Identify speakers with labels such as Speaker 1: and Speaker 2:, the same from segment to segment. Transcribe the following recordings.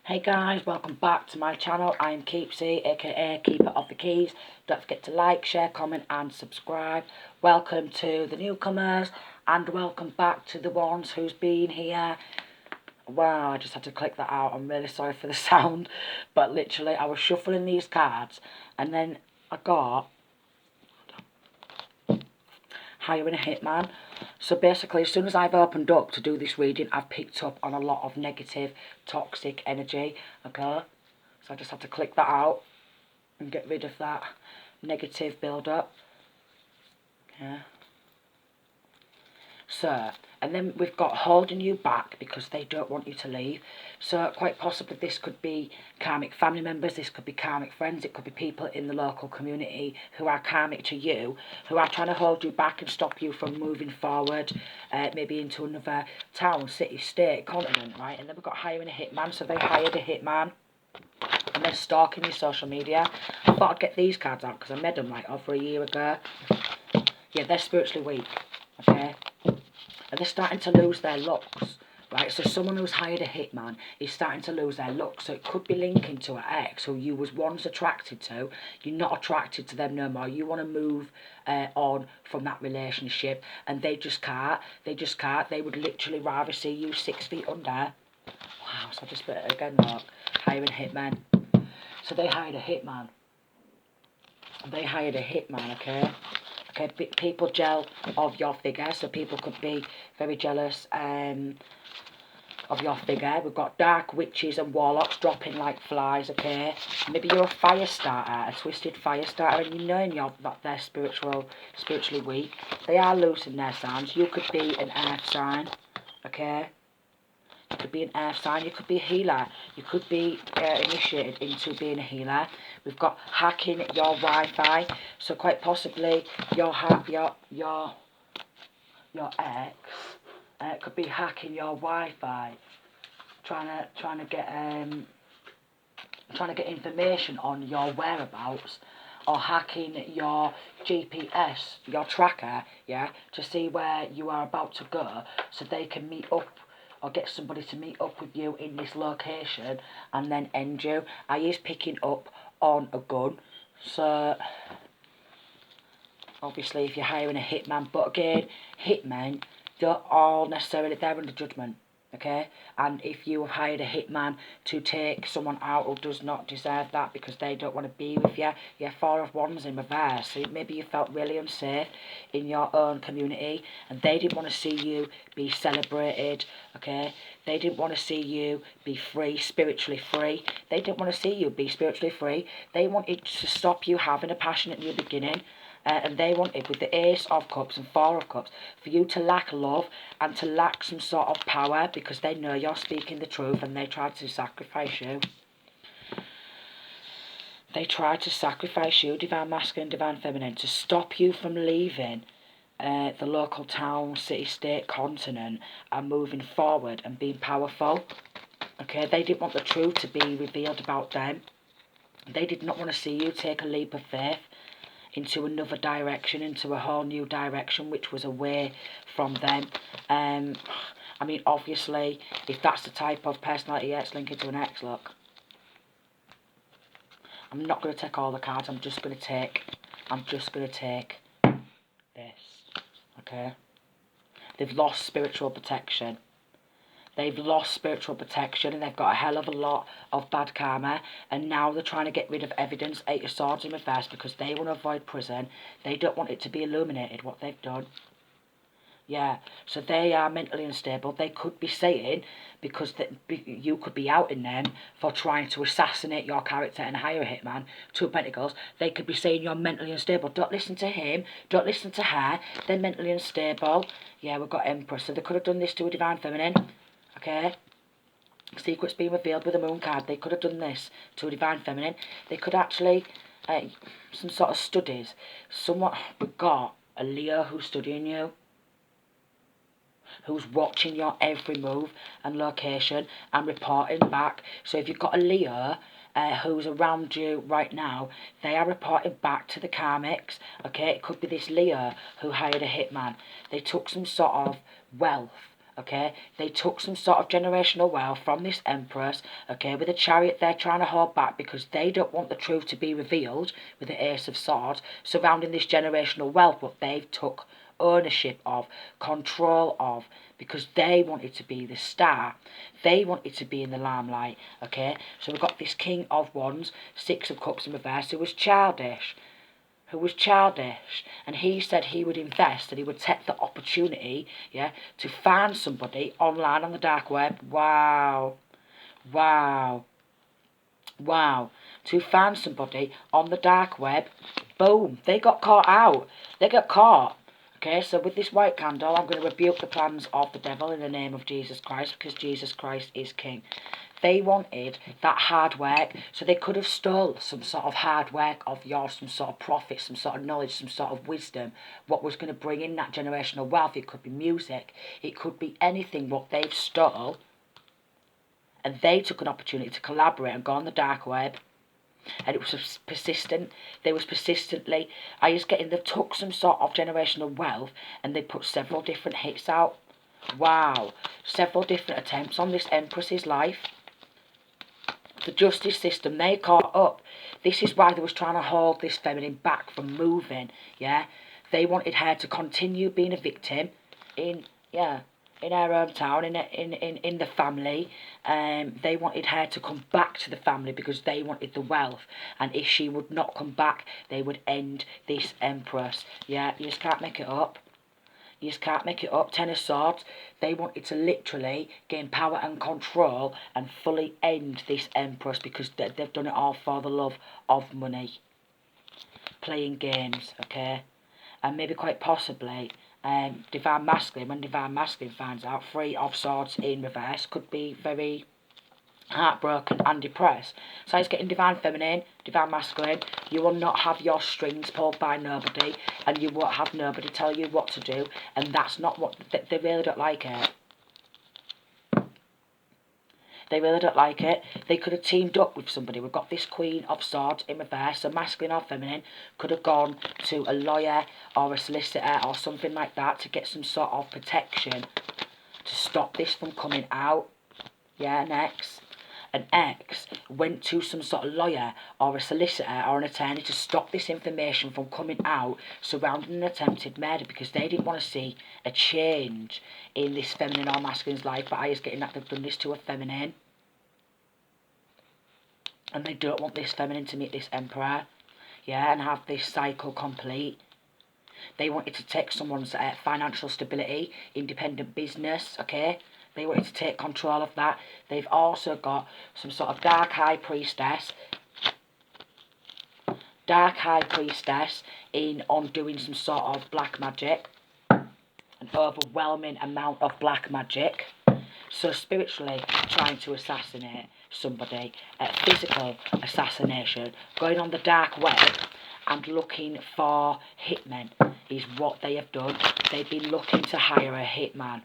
Speaker 1: Hey guys, welcome back to my channel. I am Keepsy, aka Keeper of the Keys. Don't forget to like, share, comment and subscribe. Welcome to the newcomers and welcome back to the ones who's been here. Wow, I just had to click that out. I'm really sorry for the sound. But literally, I was shuffling these cards and then I got Hiring a Hitman. So basically, as soon as I've opened up to do this reading, I've picked up on a lot of negative, toxic energy. Okay, so I just had to click that out and get rid of that negative build-up. Yeah. So, and then we've got holding you back because they don't want you to leave. So quite possibly this could be karmic family members, this could be karmic friends, it could be people in the local community who are karmic to you, who are trying to hold you back and stop you from moving forward, maybe into another town, city, state, continent, right? And then we've got hiring a hitman, so they hired a hitman. And they're stalking your social media. I thought I'd get these cards out because I made them like over a year ago. Yeah, they're spiritually weak, okay? And they're starting to lose their looks, right? So someone who's hired a hitman is starting to lose their looks. So it could be linking to an ex who you was once attracted to. You're not attracted to them no more. You want to move on from that relationship, and they just can't. They just can't. They would literally rather see you 6 feet under. Wow, so I just put it again, look. Hiring hitman. So they hired a hitman. They hired a hitman, okay? Okay, people gel of your figure, so people could be very jealous of your figure. We've got dark witches and warlocks dropping like flies, okay? Maybe you're a fire starter, a twisted fire starter, and you know that they're spiritually weak. They are losing their signs. You could be an earth sign, okay? You could be an earth sign, you could be a healer, you could be initiated into being a healer. We've got hacking your Wi-Fi, so quite possibly your ex could be hacking your Wi-Fi, trying to get information on your whereabouts, or hacking your GPS, your tracker, yeah, to see where you are about to go, so they can meet up or get somebody to meet up with you in this location and then end you. I is picking up on a gun, so obviously if you're hiring a hitman, but again, hitmen don't all necessarily, they're under judgment, okay? And if you have hired a hitman to take someone out who does not deserve that because they don't want to be with you, you're 4 of Wands in reverse, so maybe you felt really unsafe in your own community and they didn't want to see you be celebrated, okay? They didn't want to see you be free, spiritually free. They didn't want to see you be spiritually free. They wanted to stop you having a passionate new beginning. And they wanted, with the Ace of Cups and 4 of Cups, for you to lack love and to lack some sort of power because they know you're speaking the truth and they tried to sacrifice you. They tried to sacrifice you, Divine Masculine, Divine Feminine, to stop you from leaving the local town, city, state, continent and moving forward and being powerful. Okay, they didn't want the truth to be revealed about them. They did not want to see you take a leap of faith into another direction, into a whole new direction, which was away from them. I mean, obviously, if that's the type of personality, yeah, it's linked to an ex, look. I'm not going to take all the cards, I'm just going to take this, okay? They've lost spiritual protection. They've lost spiritual protection and they've got a hell of a lot of bad karma, and now they're trying to get rid of evidence, 8 of Swords in reverse, because they want to avoid prison. They don't want it to be illuminated what they've done. Yeah, so they are mentally unstable. They could be saying, because you could be outing them for trying to assassinate your character and hire a hitman, 2 of Pentacles, they could be saying you're mentally unstable. Don't listen to him, don't listen to her, they're mentally unstable. Yeah, we've got Empress, so they could have done this to a Divine Feminine. Okay, secrets being revealed with the Moon card. They could have done this to a Divine Feminine. They could actually, some sort of studies. We've got a Leo who's studying you, who's watching your every move and location and reporting back. So if you've got a Leo who's around you right now, they are reporting back to the karmics. Okay, it could be this Leo who hired a hitman. They took some sort of wealth, okay? They took some sort of generational wealth from this empress, okay, with a chariot they're trying to hold back because they don't want the truth to be revealed with the Ace of Swords surrounding this generational wealth, what they've took ownership of, control of, because they wanted to be the star. They wanted to be in the limelight, okay? So we've got this King of Wands, Six of Cups in reverse, who was childish, and he said he would invest and he would take the opportunity, yeah, to find somebody online on the dark web. Wow, wow, wow. To find somebody on the dark web. Boom, they got caught out. They got caught. Okay, so with this white candle, I'm going to rebuke the plans of the devil in the name of Jesus Christ, because Jesus Christ is King. They wanted that hard work, so they could have stole some sort of hard work of yours, some sort of profit, some sort of knowledge, some sort of wisdom, what was going to bring in that generational wealth. It could be music, it could be anything what they've stole, and they took an opportunity to collaborate and go on the dark web. And it was persistent. They was persistently, I was getting, they took some sort of generational wealth and they put several different hits out. Wow, several different attempts on this empress's life. The justice system, they caught up. This is why they was trying to hold this feminine back from moving, yeah? They wanted her to continue being a victim in her hometown, in the family. They wanted her to come back to the family because they wanted the wealth. And if she would not come back, they would end this empress. Yeah, you just can't make it up. You just can't make it up. Ten of Swords, they wanted to literally gain power and control and fully end this empress because they've done it all for the love of money. Playing games, okay? And maybe quite possibly Divine Masculine, when Divine Masculine finds out, Three of Swords in reverse, could be very heartbroken and depressed. So he's getting Divine Feminine, Divine Masculine. You will not have your strings pulled by nobody, and you won't have nobody tell you what to do, and that's not what, they really don't like it. They really don't like it. They could have teamed up with somebody. We've got this Queen of Swords in reverse, so masculine or feminine, could have gone to a lawyer or a solicitor or something like that to get some sort of protection to stop this from coming out. Yeah, next. An ex went to some sort of lawyer or a solicitor or an attorney to stop this information from coming out surrounding an attempted murder because they didn't want to see a change in this feminine or masculine's life. But I was getting that they've done this to a feminine. And they don't want this feminine to meet this emperor. Yeah, and have this cycle complete. They wanted to take someone's financial stability, independent business, okay? They wanted to take control of that. They've also got some sort of dark high priestess on doing some sort of black magic. An overwhelming amount of black magic. So spiritually trying to assassinate somebody. Physical assassination. Going on the dark web and looking for hitmen is what they have done. They've been looking to hire a hitman.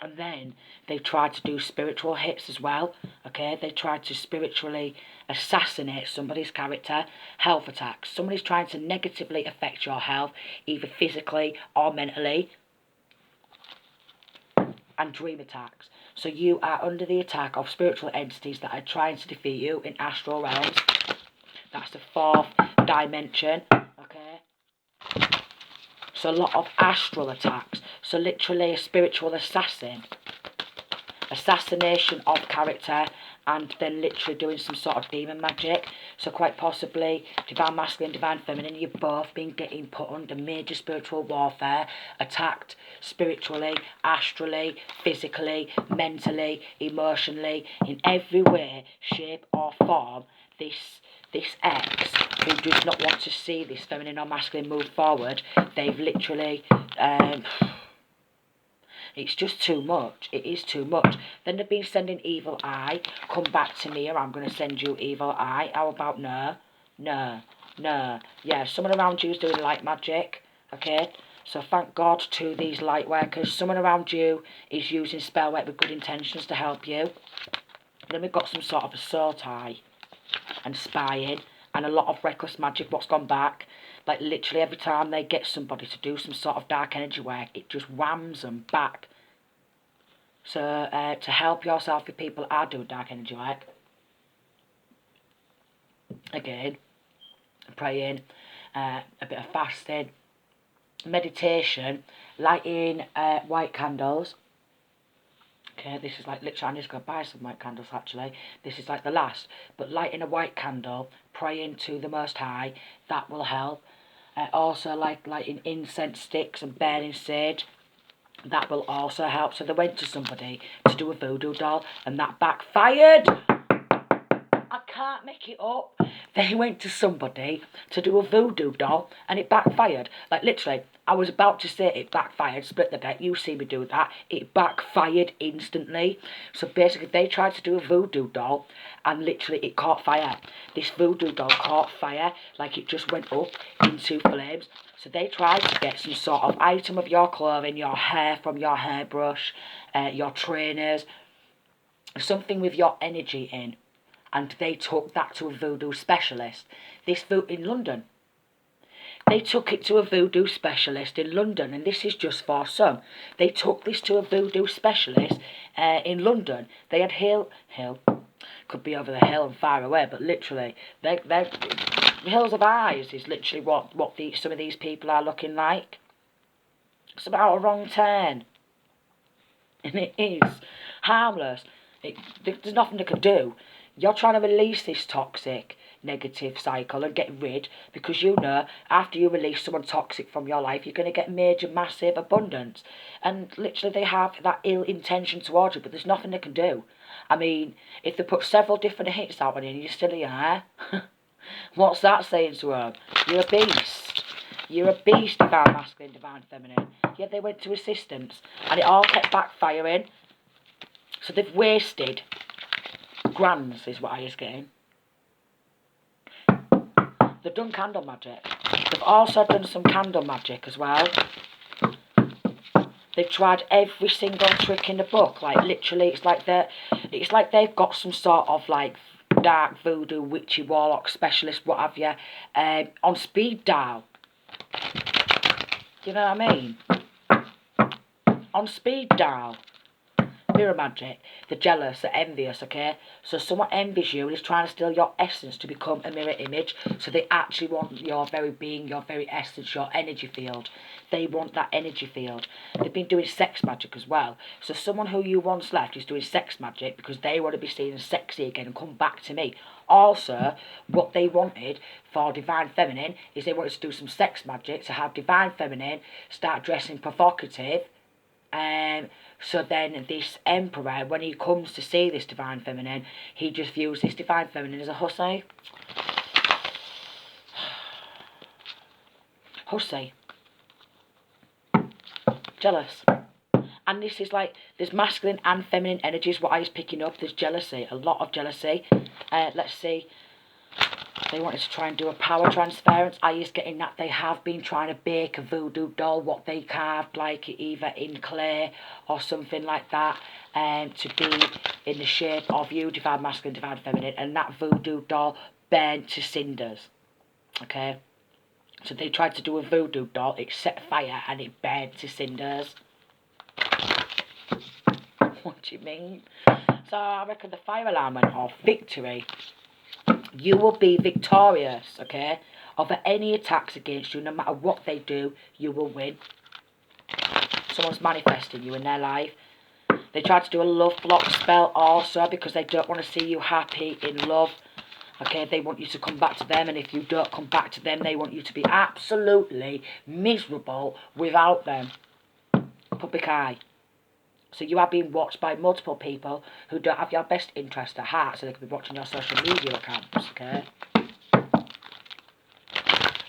Speaker 1: And then they've tried to do spiritual hits as well, okay? They tried to spiritually assassinate somebody's character, health attacks. Somebody's trying to negatively affect your health, either physically or mentally. And dream attacks. So you are under the attack of spiritual entities that are trying to defeat you in astral realms. That's the fourth dimension, okay? So a lot of astral attacks. So literally a spiritual assassin. Assassination of character and then literally doing some sort of demon magic. So quite possibly Divine Masculine, Divine Feminine, you've both been getting put under major spiritual warfare, attacked spiritually, astrally, physically, mentally, emotionally, in every way, shape or form. This ex who does not want to see this feminine or masculine move forward, they've literally it's just too much. It is too much. Then they've been sending evil eye. Come back to me or I'm going to send you evil eye. How about no? No. No. Yeah, someone around you is doing light magic. Okay? So thank God to these light workers. Someone around you is using spell work with good intentions to help you. Then we've got some sort of a soul tie and spying and a lot of reckless magic. What's gone back? Like literally every time they get somebody to do some sort of dark energy work, it just whams them back. So to help yourself if people are doing dark energy work, again, praying, a bit of fasting, meditation, lighting white candles. Okay, this is like literally, I'm just going to buy some white candles actually. This is like the last. But lighting a white candle, praying to the Most High, that will help. Also like lighting incense sticks and burning sage, that will also help. So they went to somebody to do a voodoo doll and that backfired. I can't make it up. They went to somebody to do a voodoo doll and it backfired. Like literally, I was about to say it backfired, split the deck, you see me do that. It backfired instantly. So basically they tried to do a voodoo doll and literally it caught fire. This voodoo doll caught fire, like it just went up into flames. So they tried to get some sort of item of your clothing, your hair from your hairbrush, your trainers, something with your energy in. And they took that to a voodoo specialist. This in London. They took it to a voodoo specialist in London, and this is just for some. They took this to a voodoo specialist in London. They had hill, could be over the hill and far away, but literally, the Hills of Eyes is literally what some of these people are looking like. It's about a wrong turn, and it is harmless. There's nothing they can do. You're trying to release this toxic, negative cycle and get rid, because you know after you release someone toxic from your life, you're going to get major, massive abundance. And literally they have that ill intention towards you, but there's nothing they can do. I mean, if they put several different hits out on you and you're still here, what's that saying to them? You're a beast. You're a beast, divine masculine, divine feminine. Yet they went to assistance and it all kept backfiring. So they've wasted grands is what I was getting. They've done candle magic. They've also done some candle magic as well. They've tried every single trick in the book. Like literally, it's like they've got some sort of like dark voodoo, witchy, warlock specialist, what have you, on speed dial. Do you know what I mean? On speed dial. Mirror magic. They're jealous, they're envious, okay? So someone envies you and is trying to steal your essence to become a mirror image. So they actually want your very being, your very essence, your energy field. They want that energy field. They've been doing sex magic as well. So someone who you once left is doing sex magic because they want to be seen as sexy again and come back to me. Also, what they wanted for Divine Feminine is they wanted to do some sex magic to have Divine Feminine start dressing provocative. So then this emperor, when he comes to see this Divine Feminine, he just views this Divine Feminine as a hussy. Hussy. Jealous. And this is like, there's masculine and feminine energies, what I was picking up. There's jealousy, a lot of jealousy. Let's see. They wanted to try and do a power transference. I was getting that they have been trying to bake a voodoo doll, what they carved, like either in clay or something like that, to be in the shape of you, divine masculine, divine feminine, and that voodoo doll burned to cinders. Okay? So they tried to do a voodoo doll, it set fire and it burned to cinders. What do you mean? So I reckon the fire alarm went off. Victory. You will be victorious, okay? Over any attacks against you, no matter what they do, you will win. Someone's manifesting you in their life. They tried to do a love block spell also because they don't want to see you happy in love. Okay, they want you to come back to them, and if you don't come back to them, they want you to be absolutely miserable without them. Public eye. So you are being watched by multiple people who don't have your best interest at heart, so they could be watching your social media accounts, okay?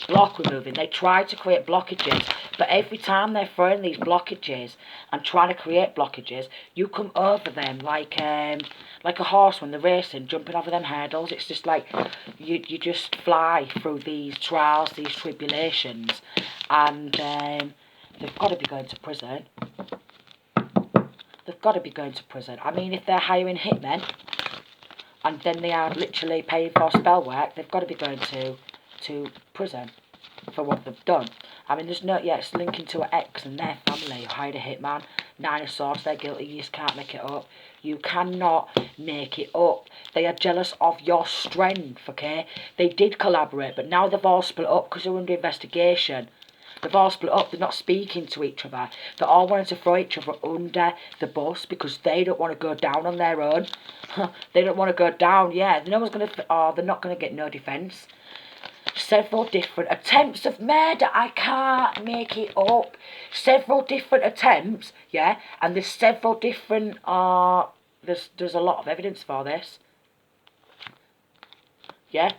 Speaker 1: Block removing. They try to create blockages, but every time they're throwing these blockages and trying to create blockages, you come over them like a horse when they're racing, jumping over them hurdles. It's just like you just fly through these trials, these tribulations, and they've got to be going to prison. They've got to be going to prison. I mean, if they're hiring hitmen and then they are literally paying for spell work, they've got to be going to prison for what they've done. I mean, there's no, yeah, it's linking to an ex and their family who hired a hitman. Nine of Swords, they're guilty. You just can't make it up. You cannot make it up. They are jealous of your strength, okay? They did collaborate, but now they've all split up because they're under investigation. They've all split up. They're not speaking to each other. They're all wanting to throw each other under the bus because they don't want to go down on their own. They don't want to go down, yeah. No one's going to... Oh, they're not going to get no defence. Several different attempts of murder. I can't make it up. Several different attempts, yeah, and there's several different there's a lot of evidence for this. Yeah,